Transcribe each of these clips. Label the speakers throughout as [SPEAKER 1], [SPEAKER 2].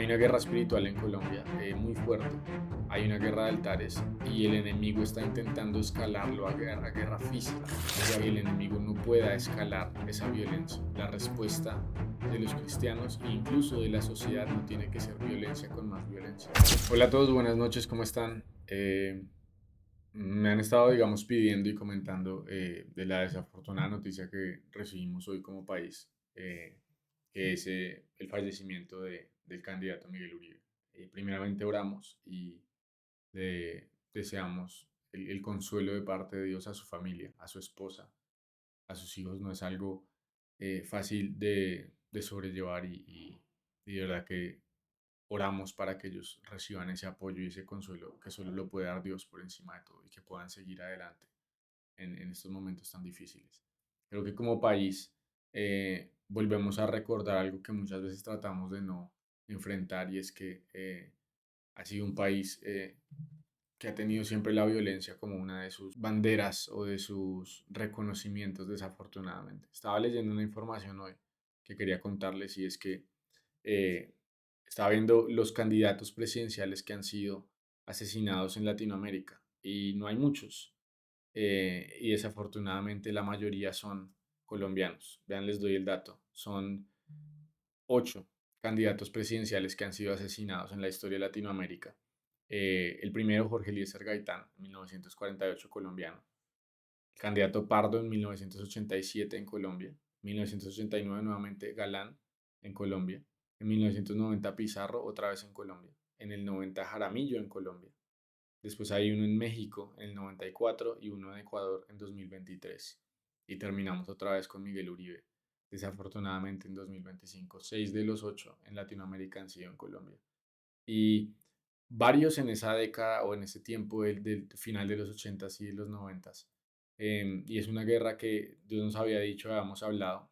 [SPEAKER 1] Hay una guerra espiritual en Colombia muy fuerte. Hay una guerra de altares y el enemigo está intentando escalarlo a guerra física. Y el enemigo no pueda escalar esa violencia. La respuesta de los cristianos e incluso de la sociedad no tiene que ser violencia con más violencia. Hola a todos, buenas noches, ¿cómo están? Me han estado, digamos, pidiendo y comentando de la desafortunada noticia que recibimos hoy como país, que es el fallecimiento del candidato Miguel Uribe. Primeramente oramos y le deseamos el consuelo de parte de Dios a su familia, a su esposa, a sus hijos. No es algo fácil de sobrellevar y de verdad que oramos para que ellos reciban ese apoyo y ese consuelo que solo lo puede dar Dios por encima de todo y que puedan seguir adelante en estos momentos tan difíciles. Creo que como país volvemos a recordar algo que muchas veces tratamos de no enfrentar y es que ha sido un país que ha tenido siempre la violencia como una de sus banderas o de sus reconocimientos desafortunadamente. Estaba leyendo una información hoy que quería contarles y es que eh, estaba viendo los candidatos presidenciales que han sido asesinados en Latinoamérica y no hay muchos y desafortunadamente la mayoría son colombianos. Vean, les doy el dato. Son 8 candidatos presidenciales que han sido asesinados en la historia de Latinoamérica. El primero, Jorge Eliezer Gaitán, 1948, colombiano. El candidato Pardo en 1987 en Colombia. 1989 nuevamente Galán en Colombia. En 1990 Pizarro otra vez en Colombia. En el 90 Jaramillo en Colombia. Después hay uno en México en el 94 y uno en Ecuador en 2023. Y terminamos otra vez con Miguel Uribe, desafortunadamente en 2025. 6 de los 8 en Latinoamérica han sido en Colombia. Y varios en esa década o en ese tiempo del final de los 80s y de los 90s. Y es una guerra que Dios nos había dicho, habíamos hablado,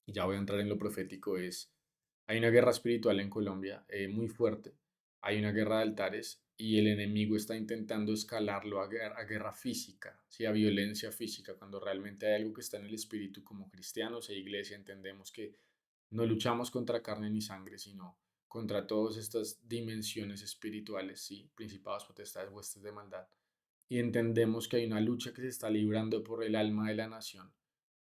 [SPEAKER 1] y ya voy a entrar en lo profético, hay una guerra espiritual en Colombia muy fuerte, hay una guerra de altares y el enemigo está intentando escalarlo a guerra física, ¿sí? A violencia física, cuando realmente hay algo que está en el espíritu como cristianos e iglesia, entendemos que no luchamos contra carne ni sangre, sino contra todas estas dimensiones espirituales, ¿sí? Principados, potestades, huestes de maldad. Y entendemos que hay una lucha que se está librando por el alma de la nación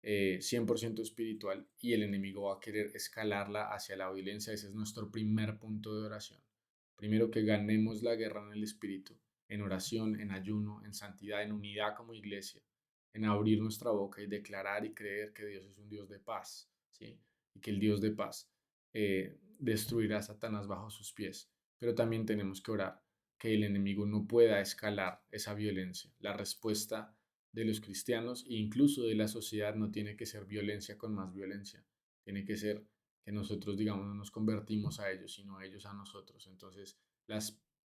[SPEAKER 1] 100% espiritual y el enemigo va a querer escalarla hacia la violencia. Ese es nuestro primer punto de oración. Primero que ganemos la guerra en el espíritu, en oración, en ayuno, en santidad, en unidad como iglesia, en abrir nuestra boca y declarar y creer que Dios es un Dios de paz, ¿sí? Y que el Dios de paz destruirá a Satanás bajo sus pies. Pero también tenemos que orar que el enemigo no pueda escalar esa violencia. La respuesta de los cristianos e incluso de la sociedad no tiene que ser violencia con más violencia, tiene que ser que nosotros, digamos, no nos convertimos a ellos, sino ellos a nosotros. Entonces,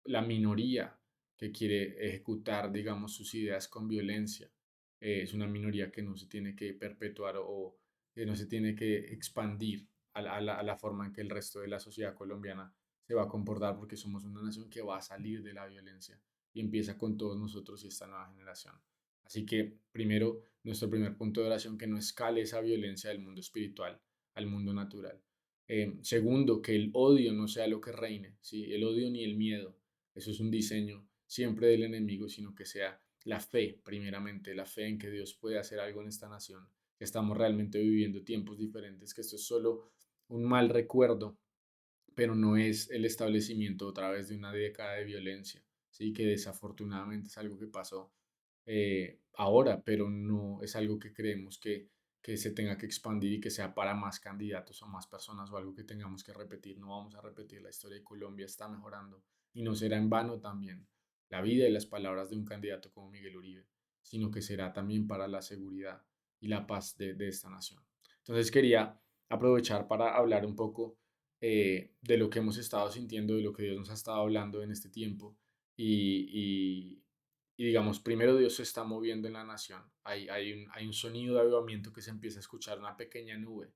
[SPEAKER 1] la minoría que quiere ejecutar, digamos, sus ideas con violencia, es una minoría que no se tiene que perpetuar o que no se tiene que expandir a la forma en que el resto de la sociedad colombiana se va a comportar porque somos una nación que va a salir de la violencia y empieza con todos nosotros y esta nueva generación. Así que primero, nuestro primer punto de oración, que no escale esa violencia del mundo espiritual al mundo natural. Segundo, que el odio no sea lo que reine, ¿sí? El odio ni el miedo, eso es un diseño siempre del enemigo, sino que sea la fe, primeramente, la fe en que Dios puede hacer algo en esta nación, que estamos realmente viviendo tiempos diferentes, que esto es solo un mal recuerdo, pero no es el establecimiento otra vez de una década de violencia, ¿sí? Que desafortunadamente es algo que pasó ahora, pero no es algo que creemos que se tenga que expandir y que sea para más candidatos o más personas o algo que tengamos que repetir. No vamos a repetir, la historia de Colombia está mejorando y no será en vano también la vida y las palabras de un candidato como Miguel Uribe, sino que será también para la seguridad y la paz de esta nación. Entonces quería aprovechar para hablar un poco de lo que hemos estado sintiendo, de lo que Dios nos ha estado hablando en este tiempo y, y digamos, primero Dios se está moviendo en la nación. Hay un sonido de avivamiento que se empieza a escuchar, una pequeña nube,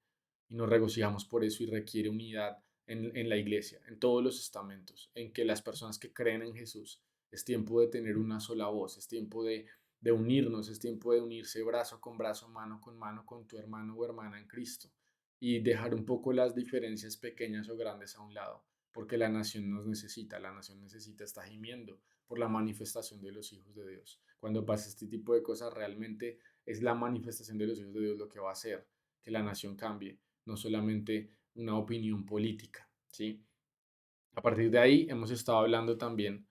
[SPEAKER 1] y nos regocijamos por eso y requiere unidad en la iglesia, en todos los estamentos, en que las personas que creen en Jesús, es tiempo de tener una sola voz, es tiempo de unirnos, es tiempo de unirse brazo con brazo, mano con tu hermano o hermana en Cristo y dejar un poco las diferencias pequeñas o grandes a un lado porque la nación necesita, está gimiendo por la manifestación de los hijos de Dios. Cuando pasa este tipo de cosas, realmente es la manifestación de los hijos de Dios lo que va a hacer que la nación cambie, no solamente una opinión política, ¿sí? A partir de ahí hemos estado hablando también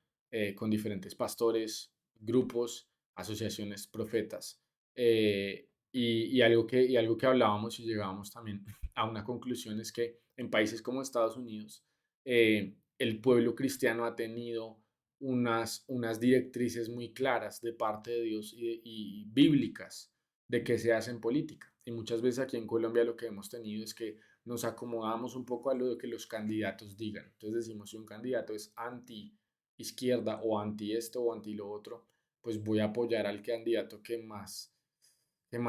[SPEAKER 1] con diferentes pastores, grupos, asociaciones, profetas, y algo que hablábamos y llegábamos también a una conclusión es que en países como Estados Unidos, el pueblo cristiano ha tenido unas directrices muy claras de parte de Dios y bíblicas de que se hace en política. Y muchas veces aquí en Colombia lo que hemos tenido es que nos acomodamos un poco a lo que los candidatos digan. Entonces decimos, si un candidato es anti izquierda o anti esto o anti lo otro, pues voy a apoyar al candidato que más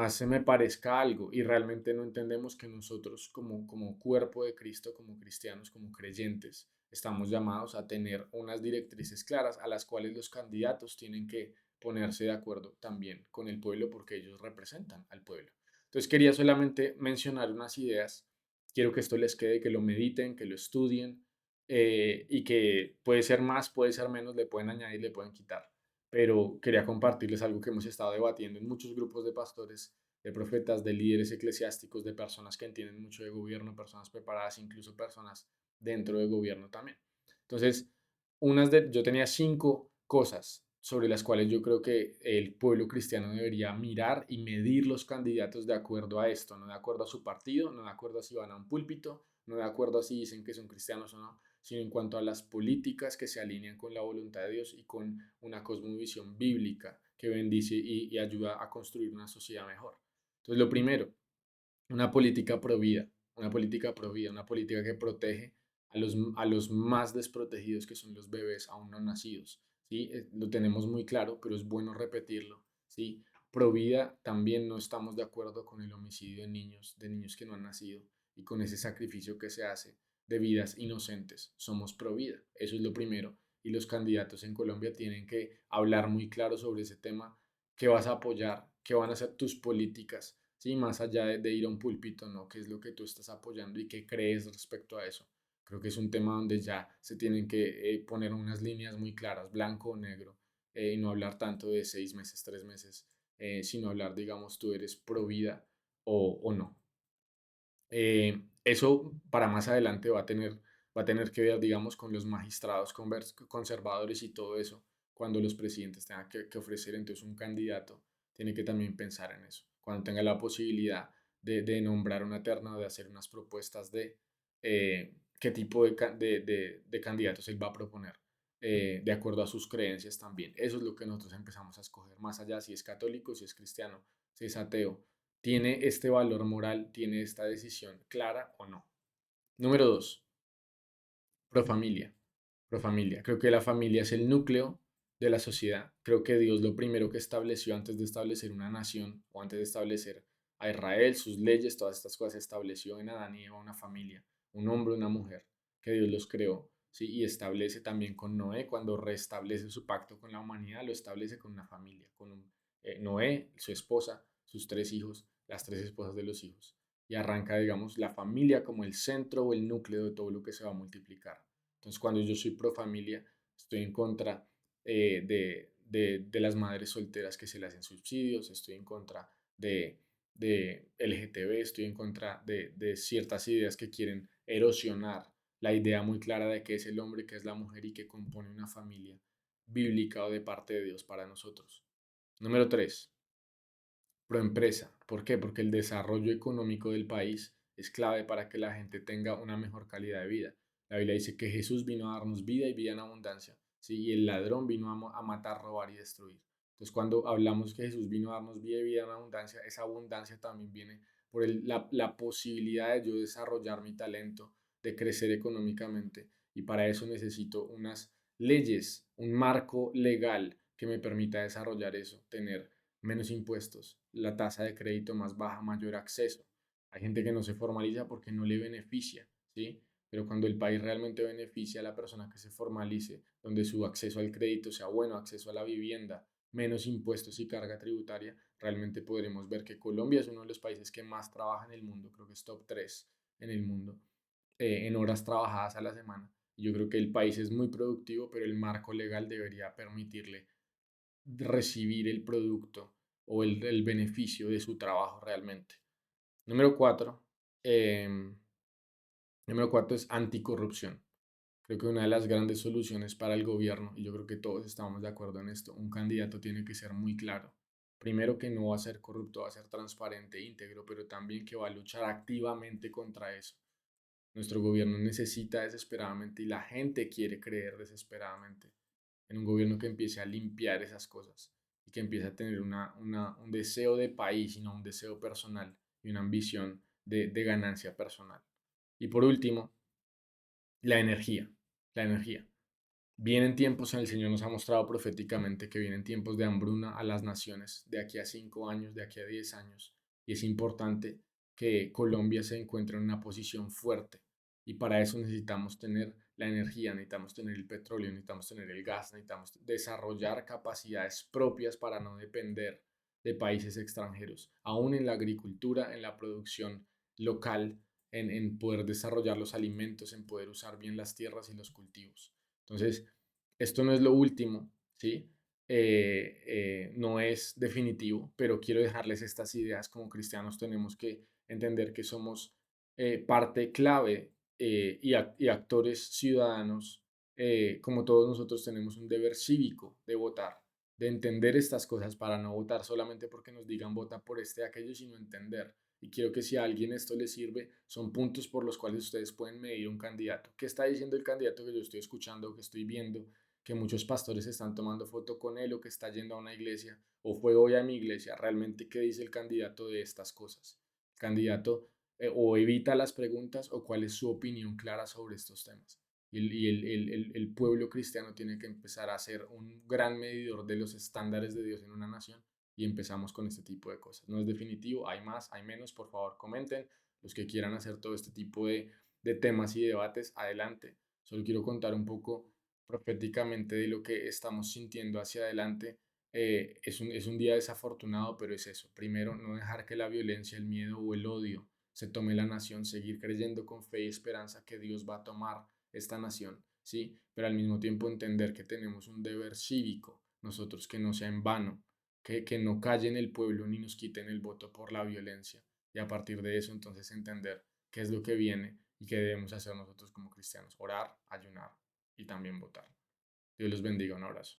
[SPEAKER 1] se me parezca a algo, y realmente no entendemos que nosotros como cuerpo de Cristo, como cristianos, como creyentes, estamos llamados a tener unas directrices claras a las cuales los candidatos tienen que ponerse de acuerdo también con el pueblo porque ellos representan al pueblo. Entonces quería solamente mencionar unas ideas, quiero que esto les quede, que lo mediten, que lo estudien, y que puede ser más, puede ser menos, le pueden añadir, le pueden quitar, pero quería compartirles algo que hemos estado debatiendo en muchos grupos de pastores, de profetas, de líderes eclesiásticos, de personas que entienden mucho de gobierno, personas preparadas, incluso personas dentro del gobierno también. Entonces, yo tenía 5 cosas sobre las cuales yo creo que el pueblo cristiano debería mirar y medir los candidatos de acuerdo a esto, no de acuerdo a su partido, no de acuerdo a si van a un púlpito, no de acuerdo a si dicen que son cristianos o no, sino en cuanto a las políticas que se alinean con la voluntad de Dios y con una cosmovisión bíblica que bendice y ayuda a construir una sociedad mejor. Entonces, lo primero, una política provida, una política provida, una política que protege a los más desprotegidos, que son los bebés aún no nacidos. ¿Sí? Lo tenemos muy claro, pero es bueno repetirlo. ¿Sí? Provida también no estamos de acuerdo con el homicidio de niños que no han nacido y con ese sacrificio que se hace de vidas inocentes. Somos provida, eso es lo primero. Y los candidatos en Colombia tienen que hablar muy claro sobre ese tema, qué vas a apoyar, qué van a ser tus políticas, ¿sí? Más allá de ir a un púlpito, ¿no? ¿Qué es lo que tú estás apoyando y qué crees respecto a eso? Creo que es un tema donde ya se tienen que poner unas líneas muy claras, blanco o negro, y no hablar tanto de 6 meses, 3 meses, sino hablar, digamos, tú eres pro vida o no. Eso para más adelante va a tener que ver, digamos, con los magistrados conservadores y todo eso, cuando los presidentes tengan que ofrecer entonces un candidato, tiene que también pensar en eso. Cuando tenga la posibilidad de nombrar una terna o de hacer unas propuestas de qué tipo de candidatos él va a proponer, de acuerdo a sus creencias también. Eso es lo que nosotros empezamos a escoger, más allá si es católico, si es cristiano, si es ateo, ¿tiene este valor moral, tiene esta decisión clara o no? Número 2, profamilia. Profamilia. Creo que la familia es el núcleo de la sociedad. Creo que Dios lo primero que estableció antes de establecer una nación o antes de establecer a Israel, sus leyes, todas estas cosas, estableció en Adán y Eva una familia, un hombre, una mujer, que Dios los creó, ¿sí? Y establece también con Noé, cuando restablece su pacto con la humanidad, lo establece con una familia, Noé, su esposa, sus 3 hijos, las 3 esposas de los hijos. Y arranca, digamos, la familia como el centro o el núcleo de todo lo que se va a multiplicar. Entonces, cuando yo soy pro familia, estoy en contra de las madres solteras que se le hacen subsidios, estoy en contra de LGTB, estoy en contra de ciertas ideas que quieren erosionar la idea muy clara de qué es el hombre, qué es la mujer y que compone una familia bíblica o de parte de Dios para nosotros. Número 3, proempresa. ¿Por qué? Porque el desarrollo económico del país es clave para que la gente tenga una mejor calidad de vida. La Biblia dice que Jesús vino a darnos vida y vida en abundancia, ¿sí? Y el ladrón vino a matar, robar y destruir. Entonces, cuando hablamos que Jesús vino a darnos vida y vida en abundancia, esa abundancia también viene por la posibilidad de yo desarrollar mi talento, de crecer económicamente. Y para eso necesito unas leyes, un marco legal que me permita desarrollar eso, tener menos impuestos, la tasa de crédito más baja, mayor acceso. Hay gente que no se formaliza porque no le beneficia, ¿sí? Pero cuando el país realmente beneficia a la persona que se formalice, donde su acceso al crédito sea bueno, acceso a la vivienda, menos impuestos y carga tributaria, realmente podremos ver que Colombia es uno de los países que más trabaja en el mundo, creo que es top 3 en el mundo, en horas trabajadas a la semana. Yo creo que el país es muy productivo, pero el marco legal debería permitirle recibir el producto o el beneficio de su trabajo realmente. Número cuatro, em, número cuatro es anticorrupción. Creo que una de las grandes soluciones para el gobierno, y yo creo que todos estamos de acuerdo en esto, un candidato tiene que ser muy claro. Primero que no va a ser corrupto, va a ser transparente e íntegro, pero también que va a luchar activamente contra eso. Nuestro gobierno necesita desesperadamente y la gente quiere creer desesperadamente en un gobierno que empiece a limpiar esas cosas y que empiece a tener un deseo de país y no un deseo personal y una ambición de ganancia personal. Y por último, la energía. La energía. Vienen tiempos, en el Señor nos ha mostrado proféticamente que vienen tiempos de hambruna a las naciones de aquí a 5 años, de aquí a 10 años. Y es importante que Colombia se encuentre en una posición fuerte. Y para eso necesitamos tener la energía, necesitamos tener el petróleo, necesitamos tener el gas, necesitamos desarrollar capacidades propias para no depender de países extranjeros, aún en la agricultura, en la producción local, en poder desarrollar los alimentos, en poder usar bien las tierras y los cultivos. Entonces, esto no es lo último, ¿sí? No es definitivo, pero quiero dejarles estas ideas. Como cristianos tenemos que entender que somos parte clave y actores ciudadanos. Como todos nosotros tenemos un deber cívico de votar, de entender estas cosas para no votar solamente porque nos digan vota por este y aquello, sino entender. Y quiero que si a alguien esto le sirve, son puntos por los cuales ustedes pueden medir un candidato. ¿Qué está diciendo el candidato que yo estoy escuchando, que estoy viendo? Que muchos pastores están tomando foto con él o que está yendo a una iglesia o fue hoy a mi iglesia. Realmente, ¿qué dice el candidato de estas cosas? El candidato o evita las preguntas o cuál es su opinión clara sobre estos temas. Y el pueblo cristiano tiene que empezar a ser un gran medidor de los estándares de Dios en una nación y empezamos con este tipo de cosas. No es definitivo, hay más, hay menos, por favor comenten. Los que quieran hacer todo este tipo de temas y debates, adelante. Solo quiero contar un poco proféticamente de lo que estamos sintiendo hacia adelante. Es un día desafortunado, pero es eso. Primero, no dejar que la violencia, el miedo o el odio se tome la nación, seguir creyendo con fe y esperanza que Dios va a tomar esta nación, ¿sí? Pero al mismo tiempo entender que tenemos un deber cívico, nosotros, que no sea en vano, que no callen el pueblo ni nos quiten el voto por la violencia. Y a partir de eso, entonces entender qué es lo que viene y qué debemos hacer nosotros como cristianos. Orar, ayunar y también votar. Dios los bendiga. Un abrazo.